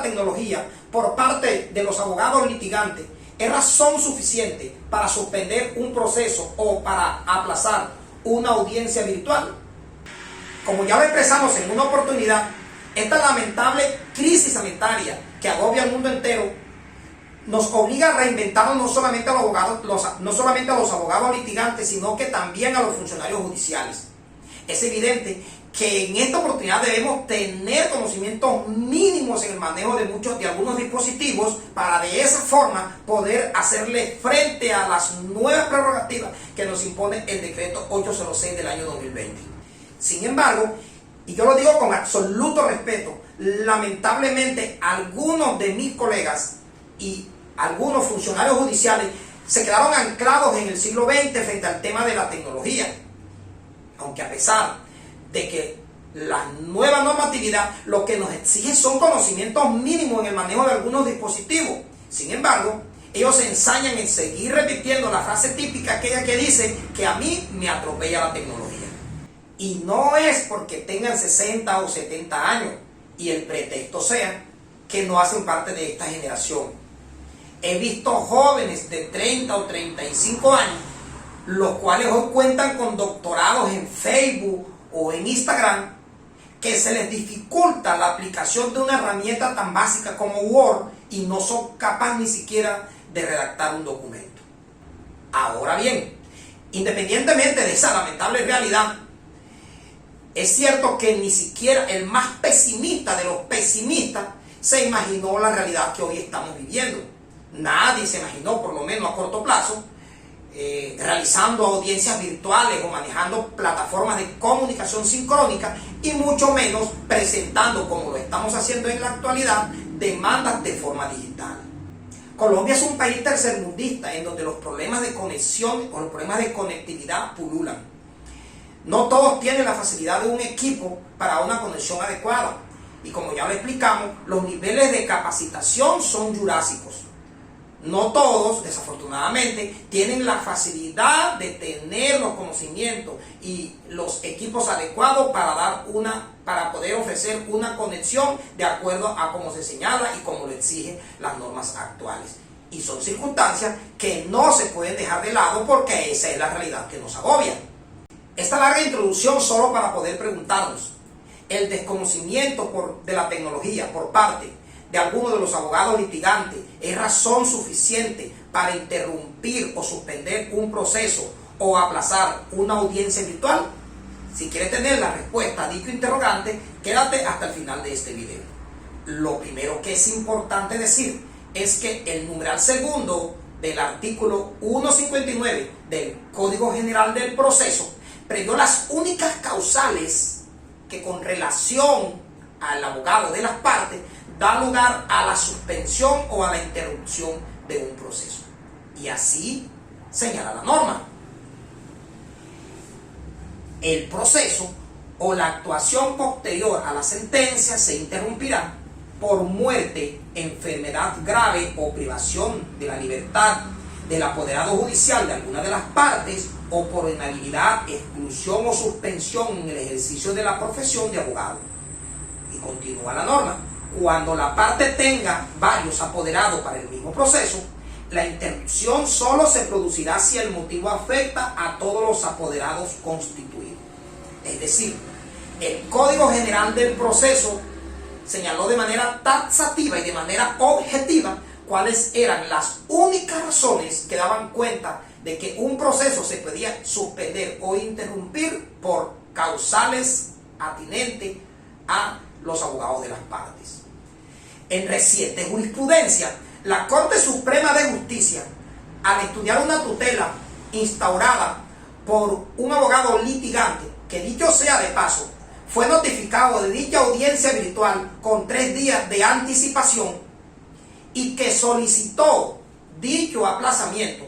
tecnología por parte de los abogados litigantes es razón suficiente para suspender un proceso o para aplazar una audiencia virtual. Como ya lo expresamos en una oportunidad, esta lamentable crisis sanitaria que agobia al mundo entero nos obliga a reinventarnos no solamente a los abogados litigantes, sino que también a los funcionarios judiciales. Es evidente que en esta oportunidad debemos tener conocimientos mínimos en el manejo de algunos dispositivos para de esa forma poder hacerle frente a las nuevas prerrogativas que nos impone el decreto 806 del año 2020. Sin embargo, y yo lo digo con absoluto respeto, lamentablemente algunos de mis colegas y algunos funcionarios judiciales se quedaron anclados en el siglo XX frente al tema de la tecnología. Aunque a pesar de que la nueva normatividad lo que nos exige son conocimientos mínimos en el manejo de algunos dispositivos. Sin embargo, ellos se ensañan en seguir repitiendo la frase típica aquella que dice que a mí me atropella la tecnología. Y no es porque tengan 60 o 70 años y el pretexto sea que no hacen parte de esta generación. He visto jóvenes de 30 o 35 años, los cuales hoy cuentan con doctorados en Facebook o en Instagram, que se les dificulta la aplicación de una herramienta tan básica como Word y no son capaces ni siquiera de redactar un documento. Ahora bien, independientemente de esa lamentable realidad, es cierto que ni siquiera el más pesimista de los pesimistas se imaginó la realidad que hoy estamos viviendo. Nadie se imaginó, por lo menos a corto plazo, realizando audiencias virtuales o manejando plataformas de comunicación sincrónica y mucho menos presentando, como lo estamos haciendo en la actualidad, demandas de forma digital. Colombia es un país tercermundista en donde los problemas de conexión o los problemas de conectividad pululan. No todos tienen la facilidad de un equipo para una conexión adecuada. Y como ya lo explicamos, los niveles de capacitación son jurásicos. No todos, desafortunadamente, tienen la facilidad de tener los conocimientos y los equipos adecuados para poder ofrecer una conexión de acuerdo a cómo se señala y como lo exigen las normas actuales. Y son circunstancias que no se pueden dejar de lado porque esa es la realidad que nos agobia. Esta larga introducción solo para poder preguntarnos, ¿el desconocimiento de la tecnología por parte de algunos de los abogados litigantes es razón suficiente para interrumpir o suspender un proceso o aplazar una audiencia virtual? Si quieres tener la respuesta a dicho interrogante, quédate hasta el final de este video. Lo primero que es importante decir es que el numeral segundo del artículo 159 del Código General del Proceso previó las únicas causales que con relación al abogado de las partes da lugar a la suspensión o a la interrupción de un proceso. Y así señala la norma. El proceso o la actuación posterior a la sentencia se interrumpirá por muerte, enfermedad grave o privación de la libertad del apoderado judicial de alguna de las partes o por inhabilidad, exclusión o suspensión en el ejercicio de la profesión de abogado. Y continúa la norma. Cuando la parte tenga varios apoderados para el mismo proceso, la interrupción solo se producirá si el motivo afecta a todos los apoderados constituidos. Es decir, el Código General del Proceso señaló de manera taxativa y de manera objetiva cuáles eran las únicas razones que daban cuenta de que un proceso se podía suspender o interrumpir por causales atinentes a los abogados de las partes. En reciente jurisprudencia, la Corte Suprema de Justicia, al estudiar una tutela instaurada por un abogado litigante, que dicho sea de paso, fue notificado de dicha audiencia virtual con 3 días de anticipación y que solicitó dicho aplazamiento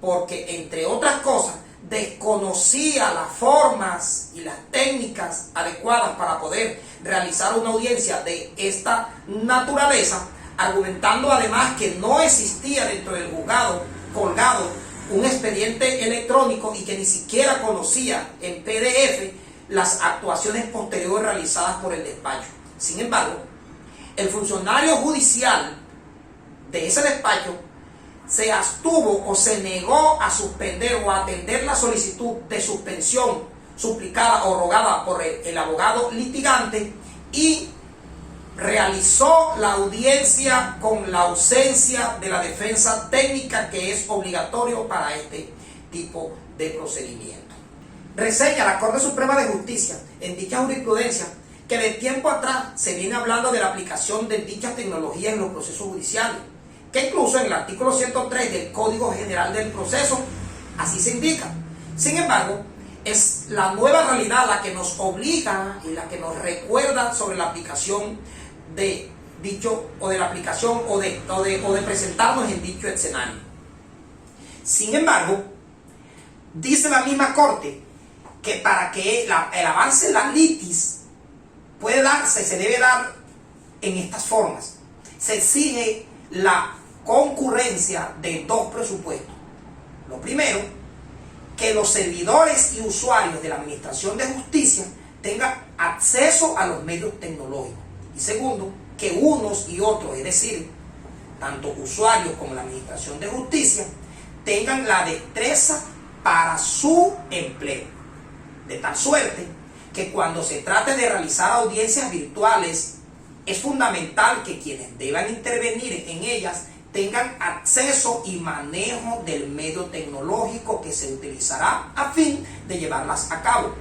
porque, entre otras cosas, desconocía las formas y las técnicas adecuadas para poder realizar una audiencia de esta naturaleza, argumentando además que no existía dentro del juzgado colgado un expediente electrónico y que ni siquiera conocía en PDF las actuaciones posteriores realizadas por el despacho. Sin embargo, el funcionario judicial de ese despacho se abstuvo o se negó a suspender o a atender la solicitud de suspensión suplicada o rogada por el abogado litigante y realizó la audiencia con la ausencia de la defensa técnica, que es obligatorio para este tipo de procedimiento. Reseña la Corte Suprema de Justicia en dicha jurisprudencia que de tiempo atrás se viene hablando de la aplicación de dicha tecnología en los procesos judiciales, que incluso en el artículo 103 del Código General del Proceso así se indica. Sin embargo, es la nueva realidad la que nos obliga y la que nos recuerda sobre la aplicación de dicho, o de la aplicación o de presentarnos en dicho escenario. Sin embargo, dice la misma Corte que para que el avance en la litis puede darse, se debe dar en estas formas. Se exige la concurrencia de dos presupuestos. Lo primero, que los servidores y usuarios de la Administración de Justicia tengan acceso a los medios tecnológicos. Y segundo, que unos y otros, es decir, tanto usuarios como la Administración de Justicia, tengan la destreza para su empleo. De tal suerte que cuando se trate de realizar audiencias virtuales, es fundamental que quienes deban intervenir en ellas tengan acceso y manejo del medio tecnológico que se utilizará a fin de llevarlas a cabo.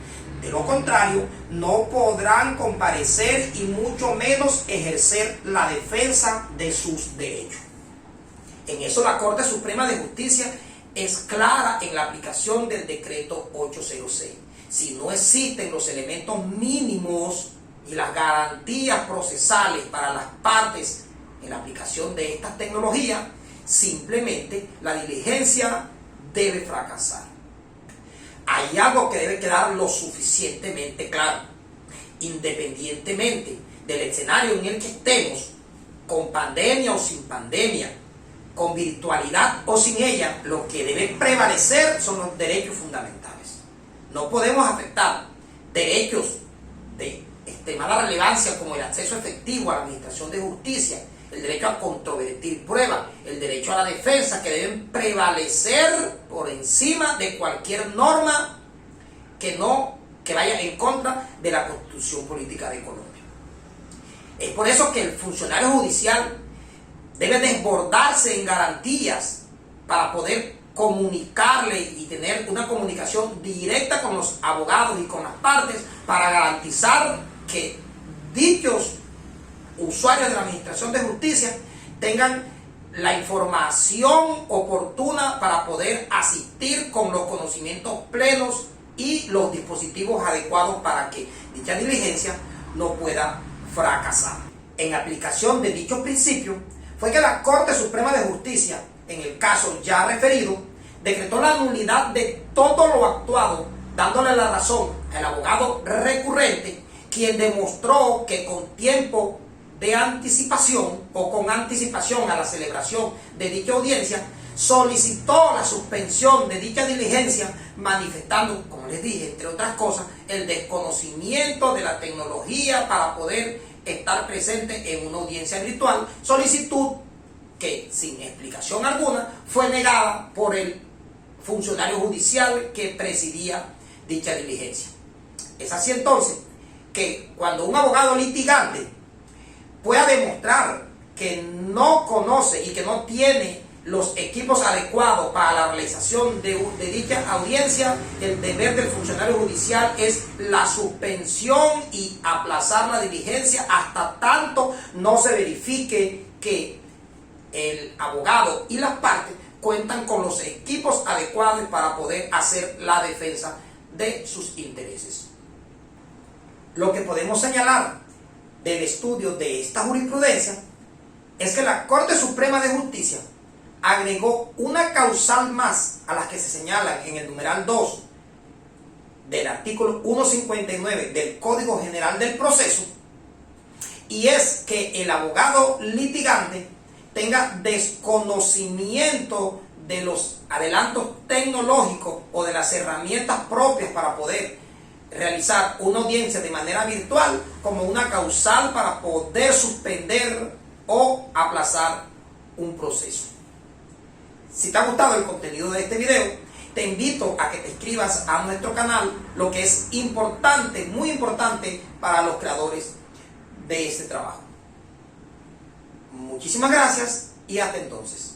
De lo contrario, no podrán comparecer y mucho menos ejercer la defensa de sus derechos. En eso la Corte Suprema de Justicia es clara en la aplicación del decreto 806. Si no existen los elementos mínimos y las garantías procesales para las partes en la aplicación de estas tecnologías, simplemente la diligencia debe fracasar. Hay algo que debe quedar lo suficientemente claro. Independientemente del escenario en el que estemos, con pandemia o sin pandemia, con virtualidad o sin ella, lo que debe prevalecer son los derechos fundamentales. No podemos afectar derechos de extremada relevancia como el acceso efectivo a la Administración de Justicia, el derecho a controvertir pruebas, el derecho a la defensa, que deben prevalecer por encima de cualquier norma que vaya en contra de la Constitución Política de Colombia. Es por eso que el funcionario judicial debe desbordarse en garantías para poder comunicarle y tener una comunicación directa con los abogados y con las partes para garantizar que dichos usuarios de la Administración de Justicia tengan la información oportuna para poder asistir con los conocimientos plenos y los dispositivos adecuados para que dicha diligencia no pueda fracasar. En aplicación de dichos principios fue que la Corte Suprema de Justicia, en el caso ya referido, decretó la nulidad de todo lo actuado, dándole la razón al abogado recurrente, quien demostró que con tiempo de anticipación o con anticipación a la celebración de dicha audiencia, solicitó la suspensión de dicha diligencia, manifestando, como les dije, entre otras cosas, el desconocimiento de la tecnología para poder estar presente en una audiencia virtual, solicitud que sin explicación alguna fue negada por el funcionario judicial que presidía dicha diligencia. Es así entonces que cuando un abogado litigante pueda demostrar que no conoce y que no tiene los equipos adecuados para la realización de dicha audiencia, el deber del funcionario judicial es la suspensión y aplazar la diligencia hasta tanto no se verifique que el abogado y las partes cuentan con los equipos adecuados para poder hacer la defensa de sus intereses. Lo que podemos señalar del estudio de esta jurisprudencia es que la Corte Suprema de Justicia agregó una causal más a las que se señalan en el numeral 2 del artículo 159 del Código General del Proceso, y es que el abogado litigante tenga desconocimiento de los adelantos tecnológicos o de las herramientas propias para poder realizar una audiencia de manera virtual como una causal para poder suspender o aplazar un proceso. Si te ha gustado el contenido de este video, te invito a que te inscribas a nuestro canal, lo que es importante, muy importante para los creadores de este trabajo. Muchísimas gracias y hasta entonces.